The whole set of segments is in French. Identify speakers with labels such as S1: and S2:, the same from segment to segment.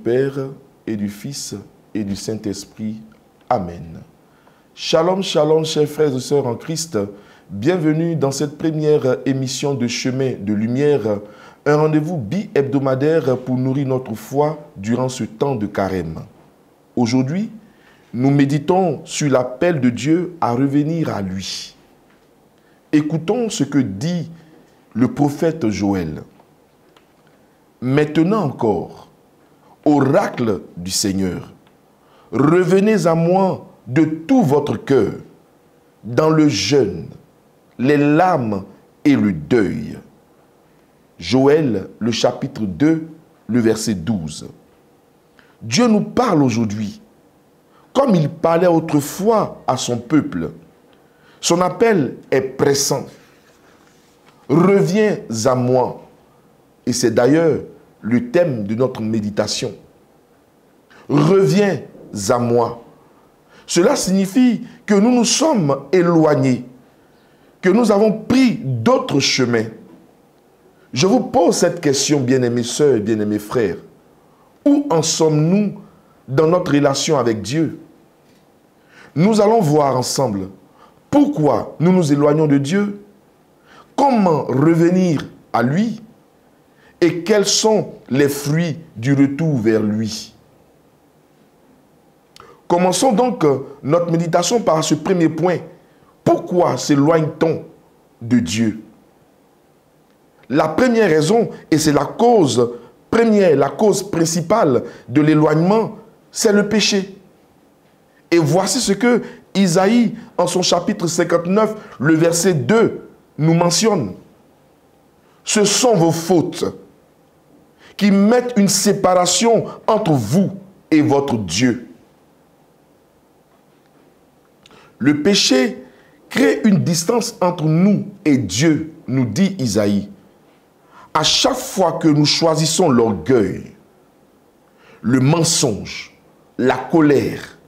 S1: Père et du Fils et du Saint-Esprit. Amen. Shalom, shalom, chers frères et sœurs en Christ. Bienvenue dans cette première émission de Chemin de Lumière, un rendez-vous bi-hebdomadaire pour nourrir notre foi durant ce temps de carême. Aujourd'hui, nous méditons sur l'appel de Dieu à revenir à lui. Écoutons ce que dit le prophète Joël. Maintenant encore, oracle du Seigneur, revenez à moi de tout votre cœur, dans le jeûne, les larmes et le deuil. Joël, le chapitre 2, le verset 12. Dieu nous parle aujourd'hui, comme il parlait autrefois à son peuple. Son appel est pressant. Reviens à moi. Et c'est d'ailleurs le thème de notre méditation. Reviens à moi. Cela signifie que nous nous sommes éloignés, que nous avons pris d'autres chemins. Je vous pose cette question, bien-aimés sœurs et bien-aimés frères. Où en sommes-nous dans notre relation avec Dieu? Nous allons voir ensemble pourquoi nous nous éloignons de Dieu, comment revenir à lui et quels sont les fruits du retour vers lui. Commençons donc notre méditation par ce premier point. Pourquoi s'éloigne-t-on de Dieu? La première raison, et c'est la cause première, la cause principale de l'éloignement, c'est le péché. Et voici ce que Isaïe, en son chapitre 59, le verset 2, nous mentionne. Ce sont vos fautes qui mettent une séparation entre vous et votre Dieu. Le péché crée une distance entre nous et Dieu, nous dit Isaïe. À chaque fois que nous choisissons l'orgueil, le mensonge, la colère,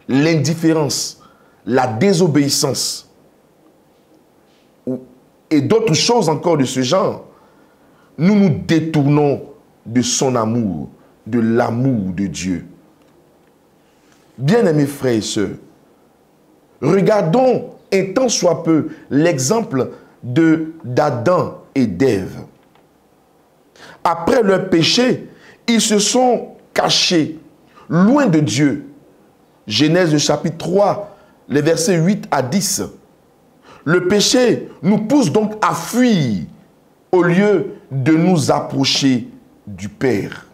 S1: l'indifférence, la désobéissance et d'autres choses encore de ce genre, nous nous détournons de son amour, de l'amour de Dieu. Bien-aimés frères et sœurs, regardons un tant soit peu l'exemple d'Adam et d'Ève. Après leur péché, ils se sont cachés, loin de Dieu. Genèse chapitre 3, les versets 8 à 10. Le péché nous pousse donc à fuir au lieu de nous approcher du Père.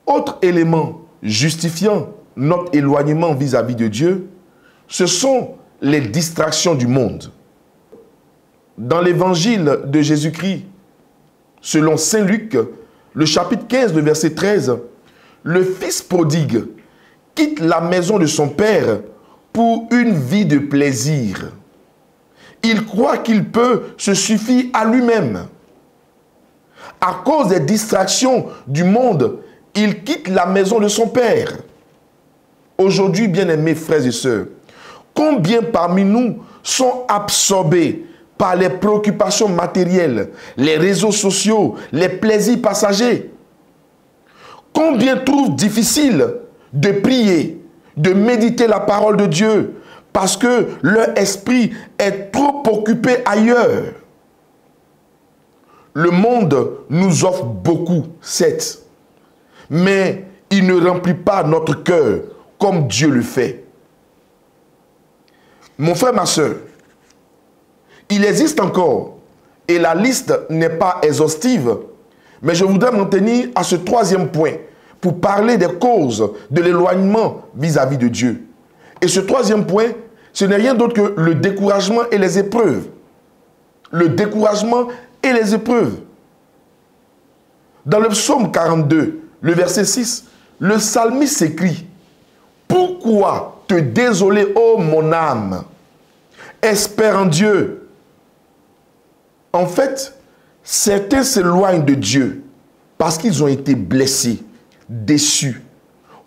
S1: Autre élément justifiant notre éloignement vis-à-vis de Dieu, ce sont les distractions du monde. Dans l'évangile de Jésus-Christ, selon saint Luc, le chapitre 15, le verset 13, le fils prodigue quitte la maison de son père pour une vie de plaisir. Il croit qu'il peut se suffire à lui-même. À cause des distractions du monde, il quitte la maison de son père. Aujourd'hui, bien-aimés frères et sœurs, combien parmi nous sont absorbés par les préoccupations matérielles, les réseaux sociaux, les plaisirs passagers? Combien trouvent difficile de prier, de méditer la parole de Dieu, parce que leur esprit est trop occupé ailleurs? Le monde nous offre beaucoup, certes, mais il ne remplit pas notre cœur comme Dieu le fait. Mon frère, ma soeur, il existe encore, et la liste n'est pas exhaustive, mais je voudrais m'en tenir à ce troisième point pour parler des causes de l'éloignement vis-à-vis de Dieu. Et ce troisième point, ce n'est rien d'autre que le découragement et les épreuves. Le découragement et les épreuves. Dans le psaume 42, le verset 6, le psalmiste s'écrie: « Pourquoi te désoler, ô mon âme? Espère en Dieu. » En fait, certains s'éloignent de Dieu parce qu'ils ont été blessés, déçus,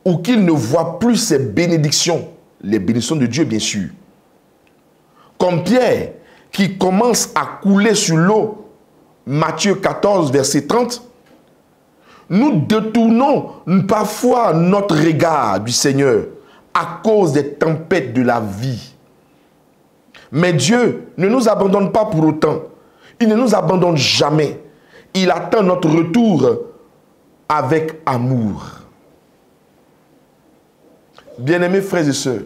S1: ou qu'ils ne voient plus ses bénédictions, les bénédictions de Dieu bien sûr. Comme Pierre qui commence à couler sur l'eau, Matthieu 14, verset 30, nous détournons parfois notre regard du Seigneur à cause des tempêtes de la vie. Mais Dieu ne nous abandonne pas pour autant. Il ne nous abandonne jamais. Il attend notre retour avec amour. Bien-aimés frères et sœurs,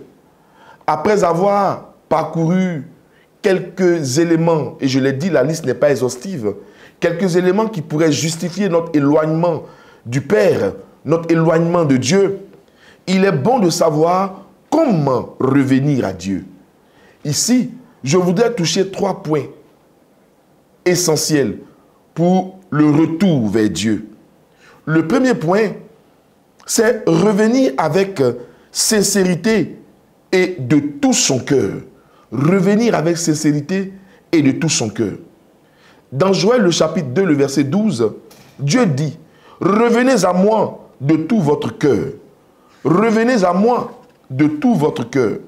S1: après avoir parcouru quelques éléments, et je l'ai dit, la liste n'est pas exhaustive, quelques éléments qui pourraient justifier notre éloignement du Père, notre éloignement de Dieu, il est bon de savoir comment revenir à Dieu. Ici, je voudrais toucher 3 points essentiels pour le retour vers Dieu. Le premier point, c'est revenir avec sincérité et de tout son cœur. Revenir avec sincérité et de tout son cœur. Dans Joël, le chapitre 2, le verset 12, Dieu dit, « Revenez à moi de tout votre cœur. Revenez à moi de tout votre cœur. »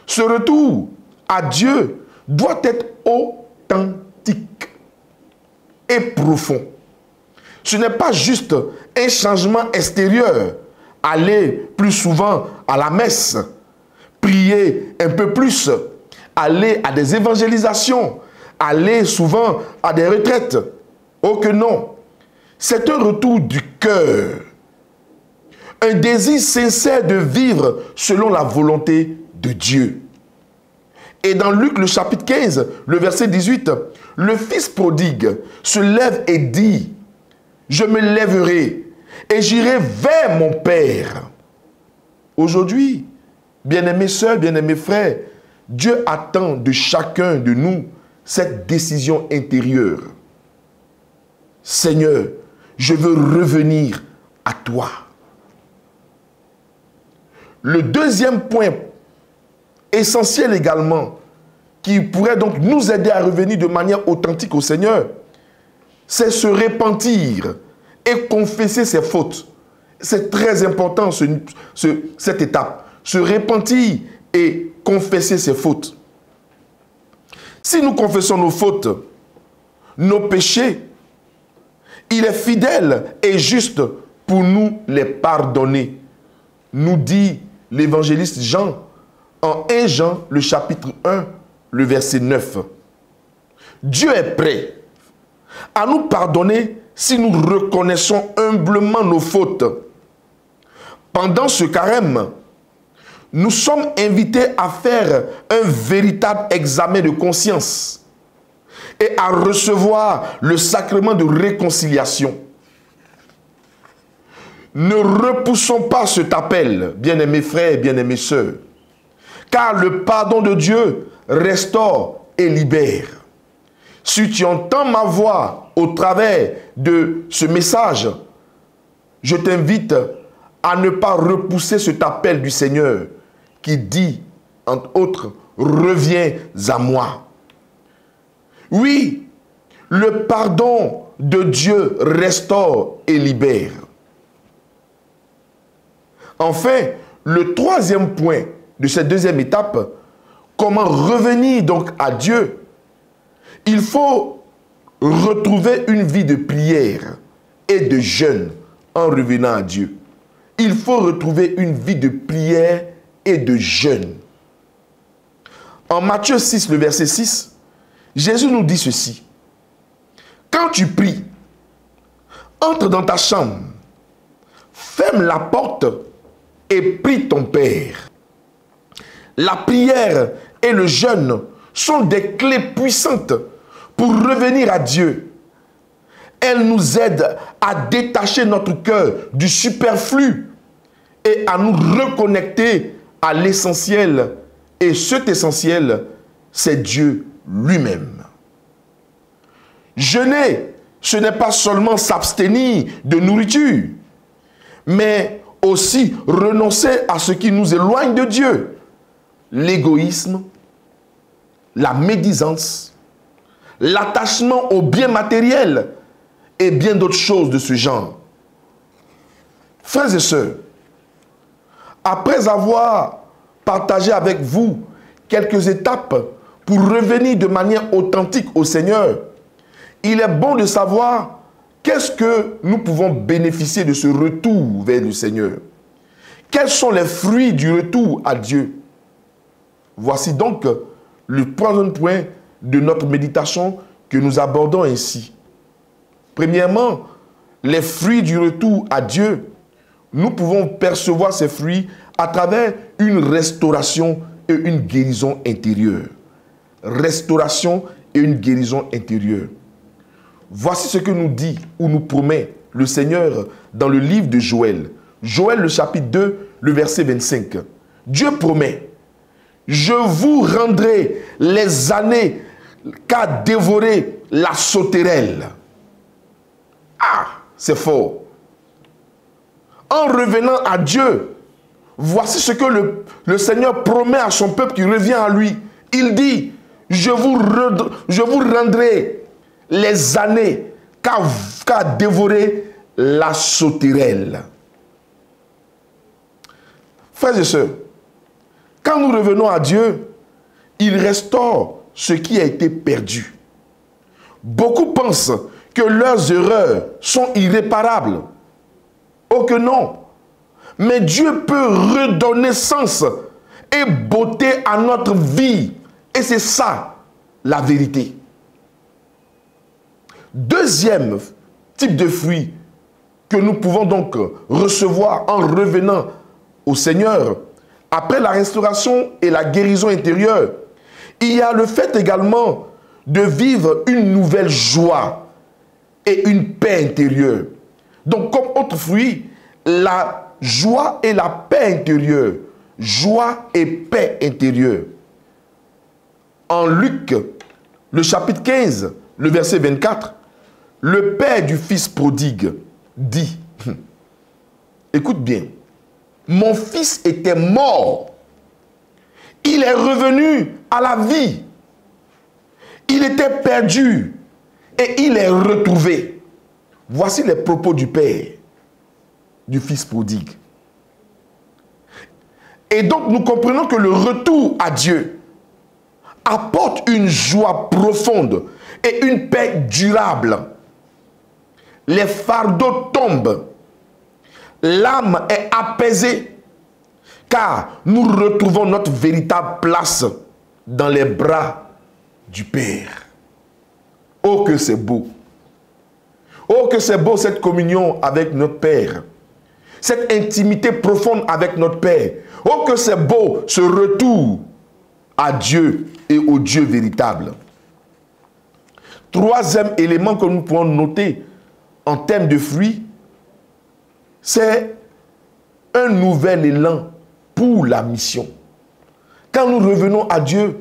S1: Ce retour à Dieu doit être authentique et profond. Ce n'est pas juste un changement extérieur, aller plus souvent à la messe, prier un peu plus, aller à des évangélisations, aller souvent à des retraites. Oh que non! C'est un retour du cœur. Un désir sincère de vivre selon la volonté de Dieu. Et dans Luc, le chapitre 15, le verset 18, le fils prodigue se lève et dit, « Je me lèverai et j'irai vers mon Père. » Aujourd'hui, bien-aimés sœurs, bien-aimés frères, Dieu attend de chacun de nous cette décision intérieure. Seigneur, je veux revenir à toi. Le deuxième point essentiel également, qui pourrait donc nous aider à revenir de manière authentique au Seigneur, c'est se repentir et confesser ses fautes. C'est très important cette étape. Se repentir et confesser ses fautes. Si nous confessons nos fautes, nos péchés, il est fidèle et juste pour nous les pardonner. Nous dit l'évangéliste Jean en 1 Jean, le chapitre 1, le verset 9. Dieu est prêt à nous pardonner si nous reconnaissons humblement nos fautes. Pendant ce carême, nous sommes invités à faire un véritable examen de conscience et à recevoir le sacrement de réconciliation. Ne repoussons pas cet appel, bien-aimés frères et bien-aimés sœurs, car le pardon de Dieu restaure et libère. Si tu entends ma voix au travers de ce message, je t'invite à ne pas repousser cet appel du Seigneur qui dit, entre autres, « Reviens à moi ». Oui, le pardon de Dieu restaure et libère. Enfin, le troisième point de cette deuxième étape, comment revenir donc à Dieu? Il faut retrouver une vie de prière et de jeûne en revenant à Dieu. Il faut retrouver une vie de prière et de jeûne. En Matthieu 6, le verset 6, Jésus nous dit ceci. Quand tu pries, entre dans ta chambre, ferme la porte et prie ton Père. La prière et le jeûne sont des clés puissantes pour revenir à Dieu. Elles nous aident à détacher notre cœur du superflu et à nous reconnecter à l'essentiel. Et cet essentiel, c'est Dieu lui-même. Jeûner, ce n'est pas seulement s'abstenir de nourriture, mais aussi renoncer à ce qui nous éloigne de Dieu. L'égoïsme, la médisance, l'attachement aux biens matériels et bien d'autres choses de ce genre. Frères et sœurs, après avoir partagé avec vous quelques étapes pour revenir de manière authentique au Seigneur, il est bon de savoir qu'est-ce que nous pouvons bénéficier de ce retour vers le Seigneur? Quels sont les fruits du retour à Dieu? Voici donc le troisième point de notre méditation que nous abordons ainsi. Premièrement, les fruits du retour à Dieu. Nous pouvons percevoir ces fruits à travers une restauration et une guérison intérieure. Restauration et une guérison intérieure. Voici ce que nous dit ou nous promet le Seigneur dans le livre de Joël. Joël, le chapitre 2, le verset 25. Dieu promet: je vous rendrai les années qu'a dévoré la sauterelle. Ah, c'est fort. En revenant à Dieu, voici ce que le Seigneur promet à son peuple qui revient à lui. Il dit: je vous rendrai les années qu'a dévoré la sauterelle. Frères et sœurs, quand nous revenons à Dieu, il restaure ce qui a été perdu. Beaucoup pensent que leurs erreurs sont irréparables. Oh que non! Mais Dieu peut redonner sens et beauté à notre vie. Et c'est ça, la vérité. Deuxième type de fruit que nous pouvons donc recevoir en revenant au Seigneur, après la restauration et la guérison intérieure, il y a le fait également de vivre une nouvelle joie et une paix intérieure. Donc, comme autre fruit, la joie et la paix intérieure. Joie et paix intérieure. En Luc, le chapitre 15, le verset 24, le père du fils prodigue dit, écoute bien, mon fils était mort, il est revenu à la vie, il était perdu et il est retrouvé. Voici les propos du père du fils prodigue. Et donc nous comprenons que le retour à Dieu apporte une joie profonde et une paix durable. Les fardeaux tombent, l'âme est apaisée, car nous retrouvons notre véritable place dans les bras du Père. Oh que c'est beau! Oh que c'est beau cette communion avec notre Père, cette intimité profonde avec notre Père. Oh que c'est beau ce retour à Dieu et au Dieu véritable. Troisième élément que nous pouvons noter en termes de fruits, c'est un nouvel élan pour la mission. Quand nous revenons à Dieu,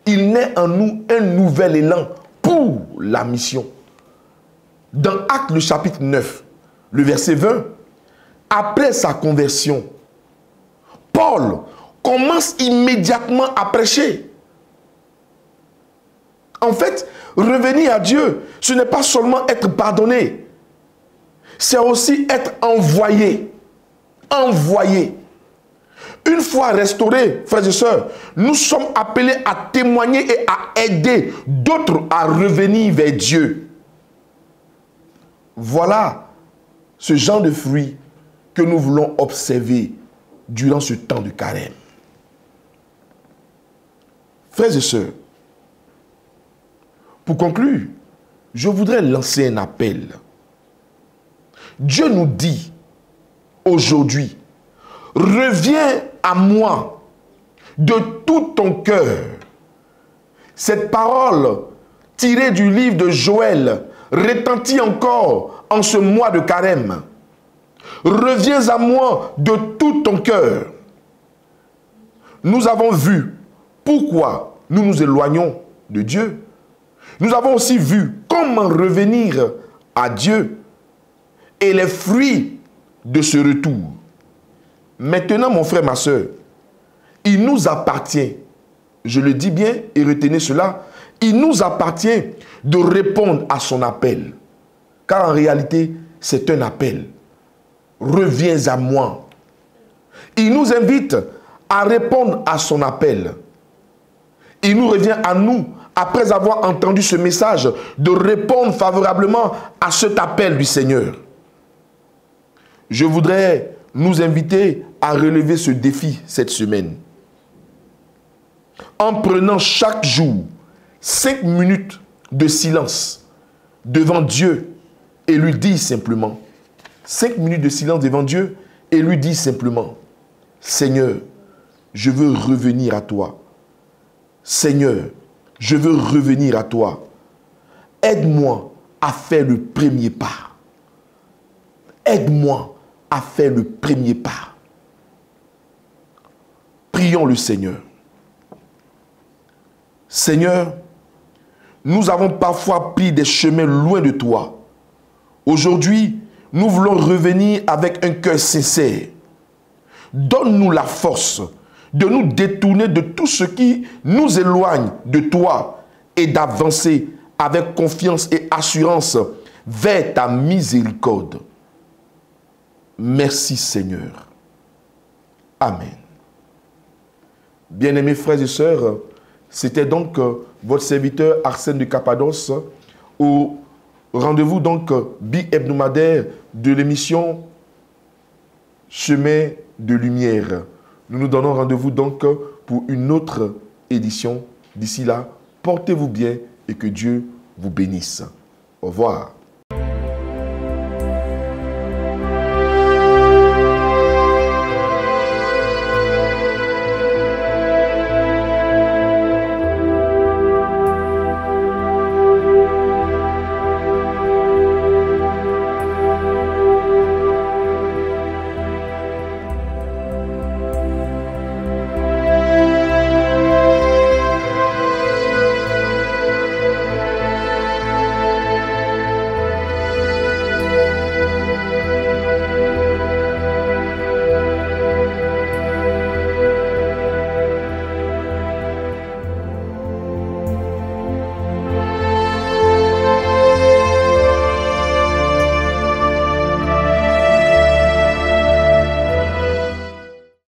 S1: il naît en nous un nouvel élan pour la mission. Dans Actes le chapitre 9, le verset 20, après sa conversion, Paul commence immédiatement à prêcher. En fait, revenir à Dieu, ce n'est pas seulement être pardonné, c'est aussi être envoyé. Envoyé. Une fois restaurés, frères et sœurs, nous sommes appelés à témoigner et à aider d'autres à revenir vers Dieu. Voilà ce genre de fruits que nous voulons observer durant ce temps de carême. Frères et sœurs, pour conclure, je voudrais lancer un appel. Dieu nous dit aujourd'hui, reviens à moi de tout ton cœur. Cette parole tirée du livre de Joël retentit encore en ce mois de carême. Reviens à moi de tout ton cœur. Nous avons vu pourquoi nous nous éloignons de Dieu. Nous avons aussi vu comment revenir à Dieu et les fruits de ce retour. Maintenant, mon frère, ma soeur, il nous appartient, je le dis bien et retenez cela, il nous appartient de répondre à son appel. Car en réalité, c'est un appel. Reviens à moi. Il nous invite à répondre à son appel. Il nous revient à nous, après avoir entendu ce message, de répondre favorablement à cet appel du Seigneur. Je voudrais nous inviter à relever ce défi cette semaine. En prenant chaque jour 5 minutes de silence devant Dieu et lui dire simplement, 5 minutes de silence devant Dieu et lui dire simplement, Seigneur, je veux revenir à toi. Seigneur, je veux revenir à toi. Aide-moi à faire le premier pas. Aide-moi à faire le premier pas. Prions le Seigneur. Seigneur, nous avons parfois pris des chemins loin de toi. Aujourd'hui, nous voulons revenir avec un cœur sincère. Donne-nous la force de nous détourner de tout ce qui nous éloigne de toi et d'avancer avec confiance et assurance vers ta miséricorde. Merci Seigneur. Amen. Bien-aimés frères et sœurs, c'était donc votre serviteur Arsène de Cappadoce au rendez-vous donc bi-hebdomadaire de l'émission Chemin de lumière. Nous nous donnons rendez-vous donc pour une autre édition. D'ici là, portez-vous bien et que Dieu vous bénisse. Au revoir.